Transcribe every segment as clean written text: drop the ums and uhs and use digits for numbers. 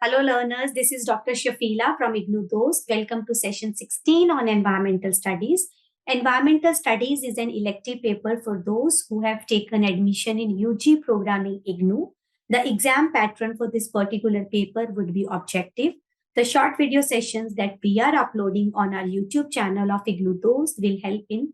Hello, learners. This is Dr. Shafila from IGNU Dost. Welcome to session 16 on environmental studies. Environmental studies is an elective paper for those who have taken admission in UG program in IGNU. The exam pattern for this particular paper would be objective. The short video sessions that we are uploading on our YouTube channel of IGNU Dost will help in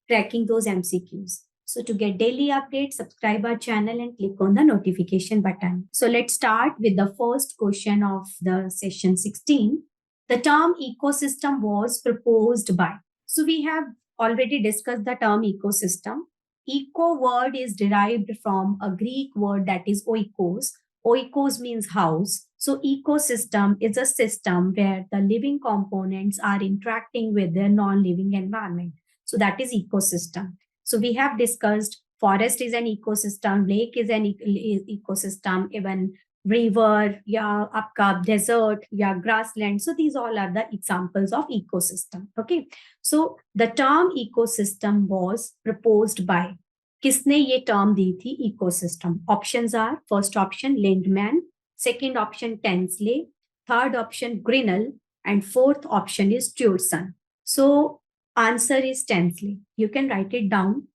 tracking those MCQs. So to get daily updates, subscribe our channel and click on the notification button. So let's start with the first question of the session 16. The term ecosystem was proposed by. So we have already discussed the term ecosystem. Eco word is derived from a Greek word that is oikos. Oikos means house. So ecosystem is a system where the living components are interacting with their non-living environment. So that is ecosystem. So we have discussed forest is an ecosystem, lake is an ecosystem, even river, yeah, आपका desert, yeah, grassland. So these all are the examples of ecosystem. Okay. So the term ecosystem was proposed by. किसने ये term दी थी ecosystem? Options are first option Lindman, second option Tensley, third option Grinnell, and fourth option is Turson. So answer is Tensley. You can write it down.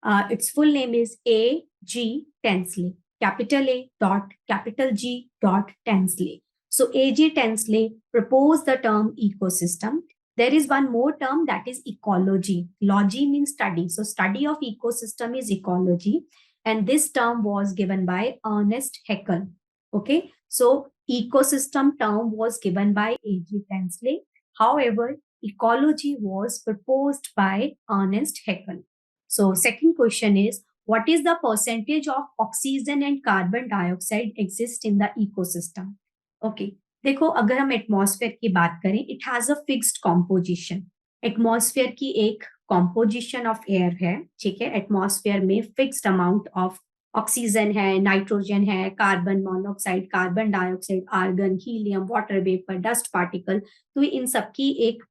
Its full name is A.G. Tensley. Capital A dot capital G dot Tensley. So A.G. Tensley proposed the term ecosystem. There is one more term that is ecology. Logy means study. So study of ecosystem is ecology. And this term was given by Ernest Haeckel. Okay. So ecosystem term was given by A.G. Tensley. However, ecology was proposed by Ernest Haeckel. So second question is, what is the percentage of oxygen and carbon dioxide exist in the ecosystem? Okay, देखो अगर हम atmosphere की बात करें, it has a fixed composition. Atmosphere की एक composition of air है, ठीक है. एटमॉस्फेयर में फिक्स्ड अमाउंट ऑफ ऑक्सीजन है, नाइट्रोजन है, carbon monoxide, carbon dioxide, argon, helium, water vapour, dust particle. तो इन सबकी एक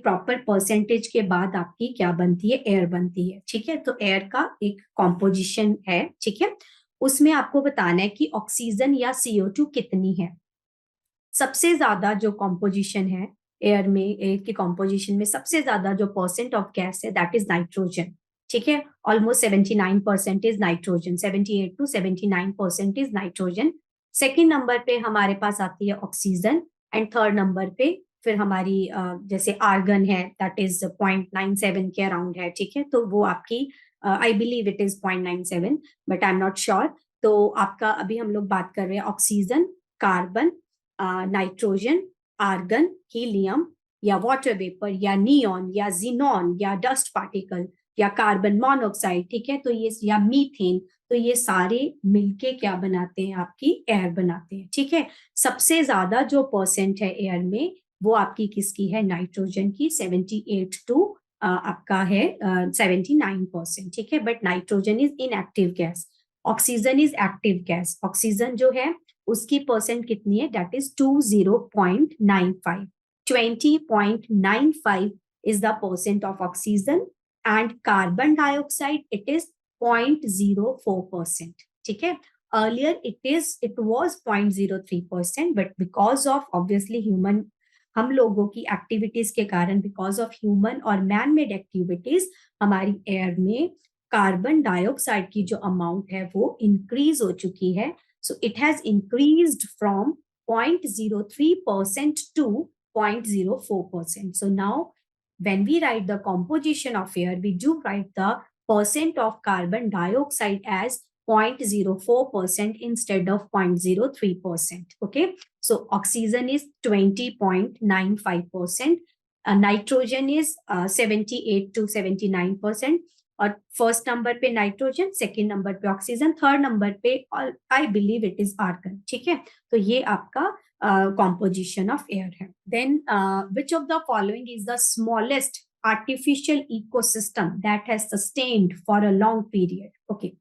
प्रॉपर परसेंटेज के बाद आपकी क्या बनती है? एयर बनती है, ठीक है. तो एयर का एक कॉम्पोजिशन है, ठीक है. उसमें आपको बताना है कि ऑक्सीजन या CO2 कितनी है. सबसे ज्यादा जो कॉम्पोजिशन है एयर में, एयर की कॉम्पोजिशन में सबसे ज्यादा जो परसेंट ऑफ गैस है दैट इज नाइट्रोजन, ठीक है. Almost 79% is nitrogen, 78 to 79% is nitrogen. Second number पे हमारे पास आती है ऑक्सीजन, एंड थर्ड नंबर पे फिर हमारी जैसे आर्गन है दैट इज 0.97 के अराउंड है, ठीक है. तो वो आपकी I believe it is 0.97, but I am not sure. तो आपका अभी हम लोग बात कर रहे हैं oxygen, carbon, nitrogen, argon, helium या वाटर वेपर या नियॉन या जीनॉन या डस्ट पार्टिकल या कार्बन मोनोऑक्साइड, ठीक है. तो ये या मीथेन, तो ये सारे मिलके क्या बनाते हैं? आपकी एयर बनाते हैं, ठीक है. सबसे ज्यादा जो परसेंट है एयर में वो आपकी किसकी है? नाइट्रोजन की, 78 टू आपका है 79%, ठीक है. But nitrogen is inactive gas, oxygen is active gas. Oxygen जो है उसकी परसेंट कितनी है? That is 20.95. 20.95 is the percent of oxygen, and carbon dioxide it is 0.04%, ठीक है. Earlier it was 0.03%, but because of obviously हम लोगों की एक्टिविटीज के कारण, बिकॉज ऑफ ह्यूमन और मैन मेड एक्टिविटीज, हमारी एयर में कार्बन डाइऑक्साइड की जो अमाउंट है वो इंक्रीज हो चुकी है. So it has increased from 0.03% to 0.04%. So now when we write the composition of air, we do write the percent of carbon dioxide as 0.04% instead of 0.03%. Okay. So oxygen is 20.95%. Nitrogen is 78 to 79%. और first number पे nitrogen, second number पे oxygen, third number पे I believe it is argon, ठीक है. तो ये आपका composition of air है. Then which of the following is the smallest artificial ecosystem that has sustained for a long period? Okay.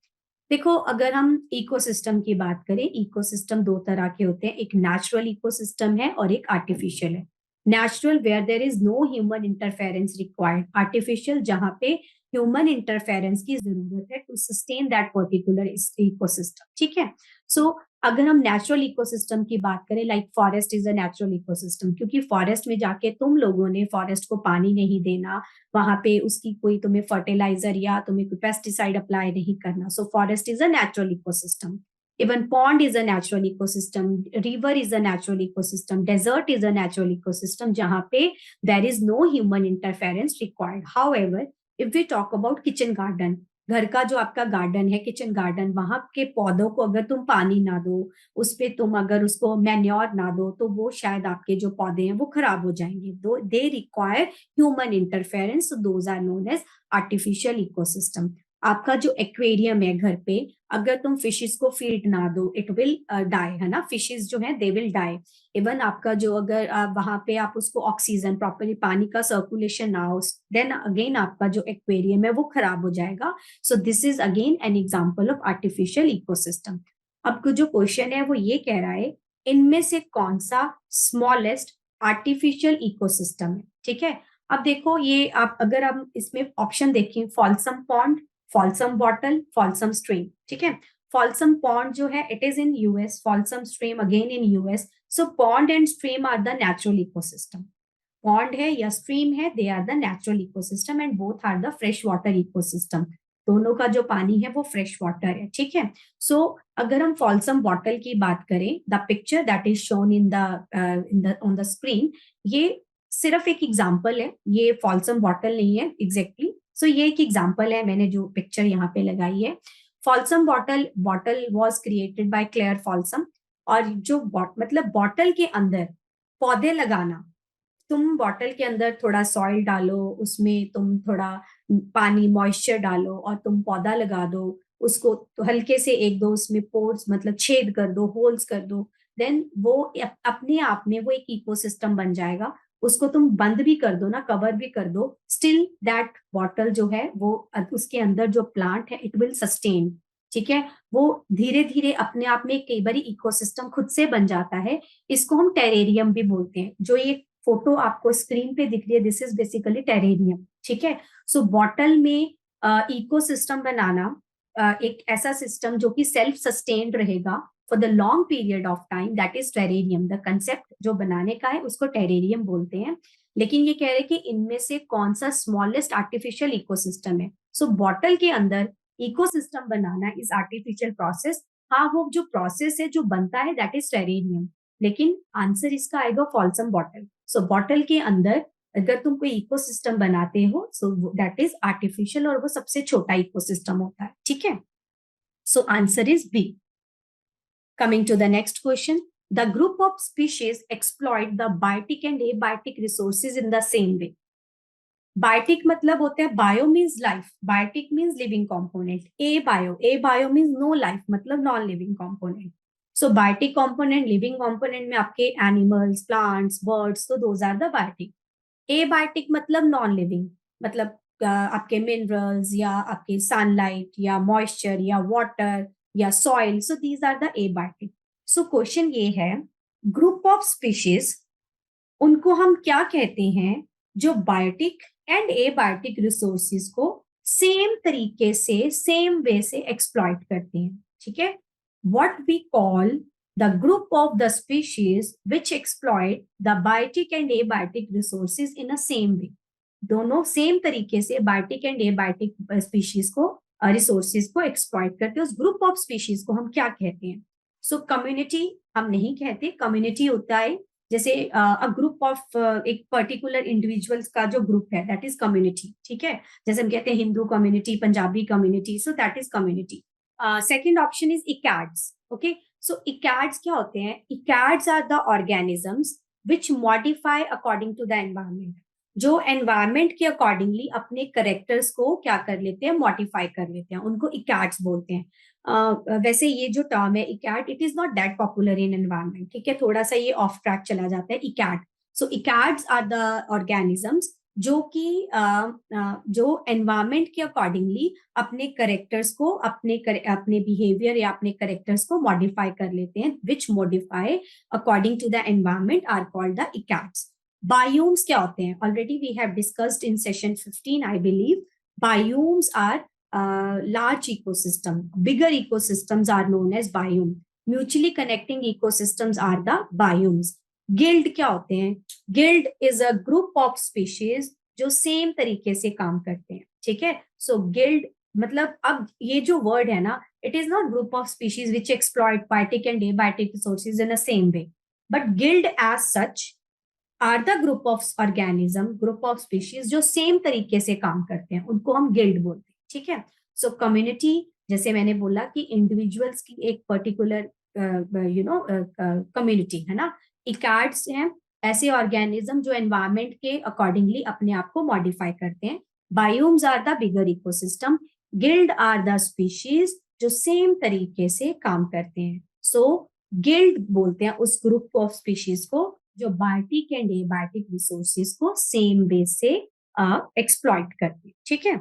देखो अगर हम इकोसिस्टम की बात करें, इकोसिस्टम दो तरह के होते हैं, एक नेचुरल इकोसिस्टम है और एक आर्टिफिशियल है. Natural where there is no human interference required, artificial जहां पे ह्यूमन इंटरफेरेंस की जरूरत है to sustain that particular ecosystem, ठीक है. सो अगर हम नेचुरल इकोसिस्टम की बात करें, like forest is a natural ecosystem, क्योंकि फॉरेस्ट में जाके तुम लोगों ने फॉरेस्ट को पानी नहीं देना, वहां पे उसकी कोई तुम्हें फर्टिलाइजर या तुम्हें कोई पेस्टिसाइड अप्लाई नहीं करना, so forest is a natural ecosystem. Even pond is a natural ecosystem, river is a natural ecosystem, desert is a natural ecosystem, जहाँ पे there is no human interference required. However, if we talk about kitchen garden, घर का जो आपका garden है, kitchen garden, वहां के पौधों को अगर तुम पानी ना दो, उस पे तुम अगर उसको मैन्योर ना दो, तो वो शायद आपके जो पौधे हैं वो खराब हो जाएंगे. दो they require human interference, those are known as artificial ecosystem. आपका जो एक्वेरियम है घर पे, अगर तुम फिशेस को फीड ना दो, इट विल डाई, है ना, फिशेस जो है दे विल डाई. इवन आपका जो अगर वहां पे आप उसको ऑक्सीजन प्रॉपरली, पानी का सर्कुलेशन ना हो, देन अगेन आपका जो एक्वेरियम है वो खराब हो जाएगा. So this is again an example of artificial ecosystem. अब जो क्वेश्चन है वो ये कह रहा है, इनमें से कौन सा स्मॉलेस्ट आर्टिफिशियल इकोसिस्टम है. ठीक है, अब देखो ये आप अगर हम इसमें ऑप्शन देखें, Folsom pond, Folsom bottle, Folsom stream. ठीक है, फॉल्सम पॉन्ड जो है it is in US, Folsom stream again in US. So pond and stream are the natural ecosystem. Pond है या स्ट्रीम है, they are the natural ecosystem and both are the fresh water ecosystem. दोनों का जो पानी है वो fresh water है. ठीक है, सो अगर हम फॉल्सम बॉटल की बात करें, the picture that is shown in the on the screen, ये सिर्फ एक एग्जाम्पल है, ये फॉल्सम बॉटल नहीं है एग्जैक्टली. सो ये एक एग्जाम्पल है, मैंने जो पिक्चर यहाँ पे लगाई है. Folsom bottle was created by Claire Folsom. और जो मतलब बॉटल के अंदर पौधे लगाना, तुम बॉटल के अंदर थोड़ा सॉइल डालो, उसमें तुम थोड़ा पानी मॉइस्चर डालो और तुम पौधा लगा दो, उसको तो हल्के से एक दो उसमें पोर्स मतलब छेद कर दो, होल्स कर दो, देन वो अपने आप में वो एक इकोसिस्टम बन जाएगा. उसको तुम बंद भी कर दो ना, कवर भी कर दो, स्टिल दैट बॉटल जो है वो उसके अंदर जो प्लांट है इट विल सस्टेन. ठीक है, वो धीरे धीरे अपने आप में कई बार इकोसिस्टम खुद से बन जाता है. इसको हम टेरेरियम भी बोलते हैं. जो ये फोटो आपको स्क्रीन पे दिख रही है, दिस इज बेसिकली टेरेरियम. ठीक है, सो बॉटल में इकोसिस्टम बनाना, एक ऐसा सिस्टम जो कि सेल्फ सस्टेन्ड रहेगा for the long period of time, that is terrarium. The concept जो बनाने का है उसको टेरेरियम बोलते हैं. लेकिन ये कह रहे हैं कि इनमें से कौन सा स्मॉलेस्ट आर्टिफिशियल इकोसिस्टम है. सो बॉटल के अंदर ecosystem banana is artificial process. हाँ, वो जो प्रोसेस है जो बनता है दैट इज टेरेरियम, लेकिन आंसर इसका आएगा फॉल्सम बॉटल. सो बॉटल के अंदर अगर तुम कोई इकोसिस्टम बनाते हो, सो दैट इज आर्टिफिशियल और वो सबसे छोटा इकोसिस्टम होता है. ठीक है, so answer is B. Coming to the next question, the group of species exploit the biotic and abiotic resources in the same way. Biotic मतलब होता है, bio means life, biotic means living component, a bio means no life मतलब non living component. So biotic component, living component में आपके animals, plants, birds, तो those are the biotic. Abiotic मतलब non living, मतलब आपके मिनरल्स या आपके sunlight या मॉइस्चर या वाटर या soil, so these are the abiotic. So question ये है, ग्रुप ऑफ स्पीशीज उनको हम क्या कहते हैं जो बायोटिक एंड एबायोटिक रिसोर्सेज को सेम तरीके से, सेम वे से एक्सप्लॉइट करते हैं. ठीक है, what we call the group of the species which exploit the biotic and abiotic resources in a same way. दोनों सेम तरीके से बायोटिक एंड एबायोटिक स्पीशीज को, रिसोर्सेज को एक्सप्लॉइट करते हैं. उस ग्रुप ऑफ स्पीशीज को हम क्या कहते हैं? सो कम्युनिटी हम नहीं कहते. कम्युनिटी होता है जैसे अ ग्रुप ऑफ एक पर्टिकुलर इंडिविजुअल्स का जो ग्रुप है, दैट इज कम्युनिटी. ठीक है, जैसे हम कहते हैं Hindu community, Punjabi community, so that is community. Second option is ecads. Okay, so ecads क्या होते हैं? Ecads are the organisms which modify according to the environment. जो एनवायरमेंट के अकॉर्डिंगली अपने करेक्टर्स को क्या कर लेते हैं? मॉडिफाई कर लेते हैं, उनको इकैड्स बोलते हैं. वैसे ये जो टर्म है ecad, it is not that popular in environment. ठीक है, थोड़ा सा ये ऑफ ट्रैक चला जाता है इकैड. सो इकैड्स आर द ऑर्गेनिजम्स जो कि जो एनवायरमेंट के अकॉर्डिंगली अपने करेक्टर्स को, अपने बिहेवियर या अपने करेक्टर्स को मॉडिफाई कर लेते हैं, which modify according to the environment are called the ecads. Biomes क्या होते हैं? Already we have discussed in session 15 I believe. Biomes are large ecosystem, bigger ecosystems are known as biome. Mutually connecting ecosystems are the biomes. Guild क्या होते हैं? Guild is a group of species जो same तरीके से काम करते हैं, ठीक है। सो गिल्ड मतलब, अब ये जो वर्ड है ना, it is not group of species which exploit biotic and abiotic resources in the same way, but guild as such are the group of organism, group of species जो सेम तरीके से काम करते हैं, उनको हम गिल्ड बोलते हैं, ठीक है। सो कम्युनिटी, जैसे मैंने बोला कि इंडिविजुअल्स की एक पर्टिकुलर कम्युनिटी है ना। इकार्ड्स हैं ऐसे ऑर्गेनिज्म जो एनवायरमेंट के अकॉर्डिंगली अपने आप को मॉडिफाई करते हैं। Biomes are the bigger ecosystem, guild are the species जो सेम तरीके से काम करते हैं। सो गिल्ड बोलते हैं उस ग्रुप ऑफ स्पीशीज को जो बायोटिक एंड एबायोटिक रिसोर्सेज को सेम वे से एक्सप्लॉइट करते हैं, ठीक है।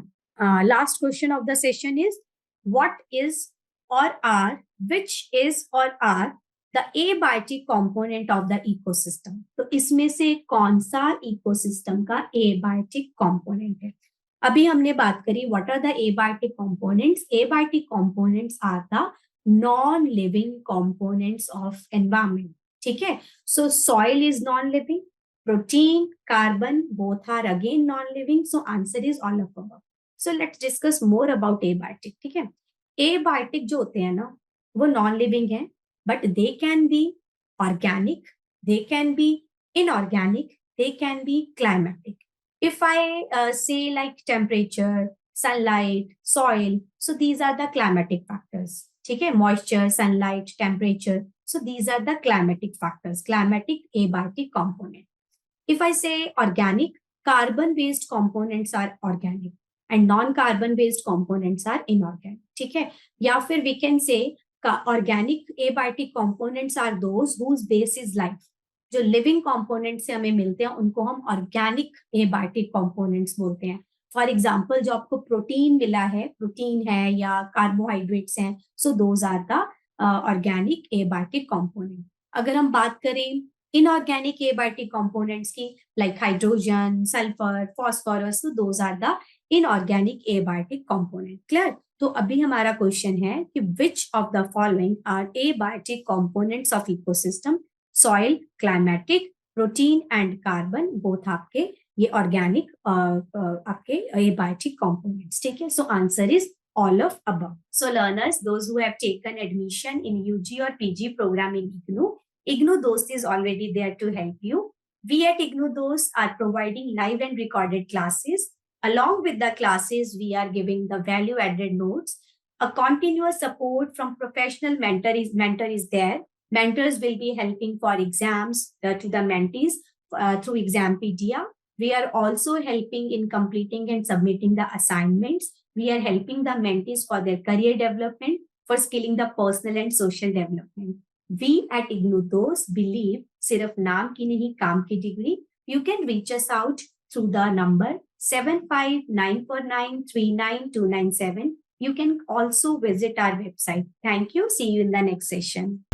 Last question of the session is what is or are which is or are the abiotic component of the ecosystem. तो इसमें से कौन सा इकोसिस्टम का एबायोटिक कंपोनेंट है? अभी हमने बात करी what are the abiotic components. Abiotic components are the non living components of environment, ठीक है। So soil is non living, protein, carbon both are again non living, so answer is all of above. So let's discuss more about abiotic, ठीक है। Abiotic जो होते हैं ना, वो non living है, but they can be organic, they can be inorganic, they can be climatic. If I say like temperature, sunlight, soil, so these are the climatic factors, ठीक है। moisture, sunlight, temperature, so these are the climatic factors, climatic abiotic component. If I say organic, carbon based components are organic and non carbon based components are inorganic, ठीक है। या फिर we can say organic abiotic components are those whose base is life, जो living component से हमें मिलते हैं उनको हम ऑर्गेनिक एबायोटिक कंपोनेंट्स बोलते हैं। फॉर एग्जांपल, जो आपको प्रोटीन मिला है, प्रोटीन है या कार्बोहाइड्रेट्स हैं, so those are the organic abiotic component. अगर हम बात करें इनऑर्गेनिक एबायोटिक कंपोनेंट्स की, लाइक हाइड्रोजन, सल्फर, फॉस्फोरस, तो those are the inorganic abiotic component. Clear? तो अभी हमारा क्वेश्चन है कि which of the following are abiotic components of ecosystem? Soil, climatic, protein and carbon both आपके ये ऑर्गेनिक आपके एबायोटिक कंपोनेंट्स, ठीक है। So answer is all of above. So learners, those who have taken admission in UG or PG program in IGNOU Dost is already there to help you. We at IGNOU Dost are providing live and recorded classes. Along with the classes, we are giving the value added notes. A continuous support from professional mentor is there. Mentors will be helping for exams to the mentees through Exampedia. We are also helping in completing and submitting the assignments. We are helping the mentees for their career development, for skilling the personal and social development. We at IGNOU Dost believe सिर्फ नाम की नहीं, काम की degree. You can reach us out through the number 7594939297. You can also visit our website. Thank you. See you in the next session.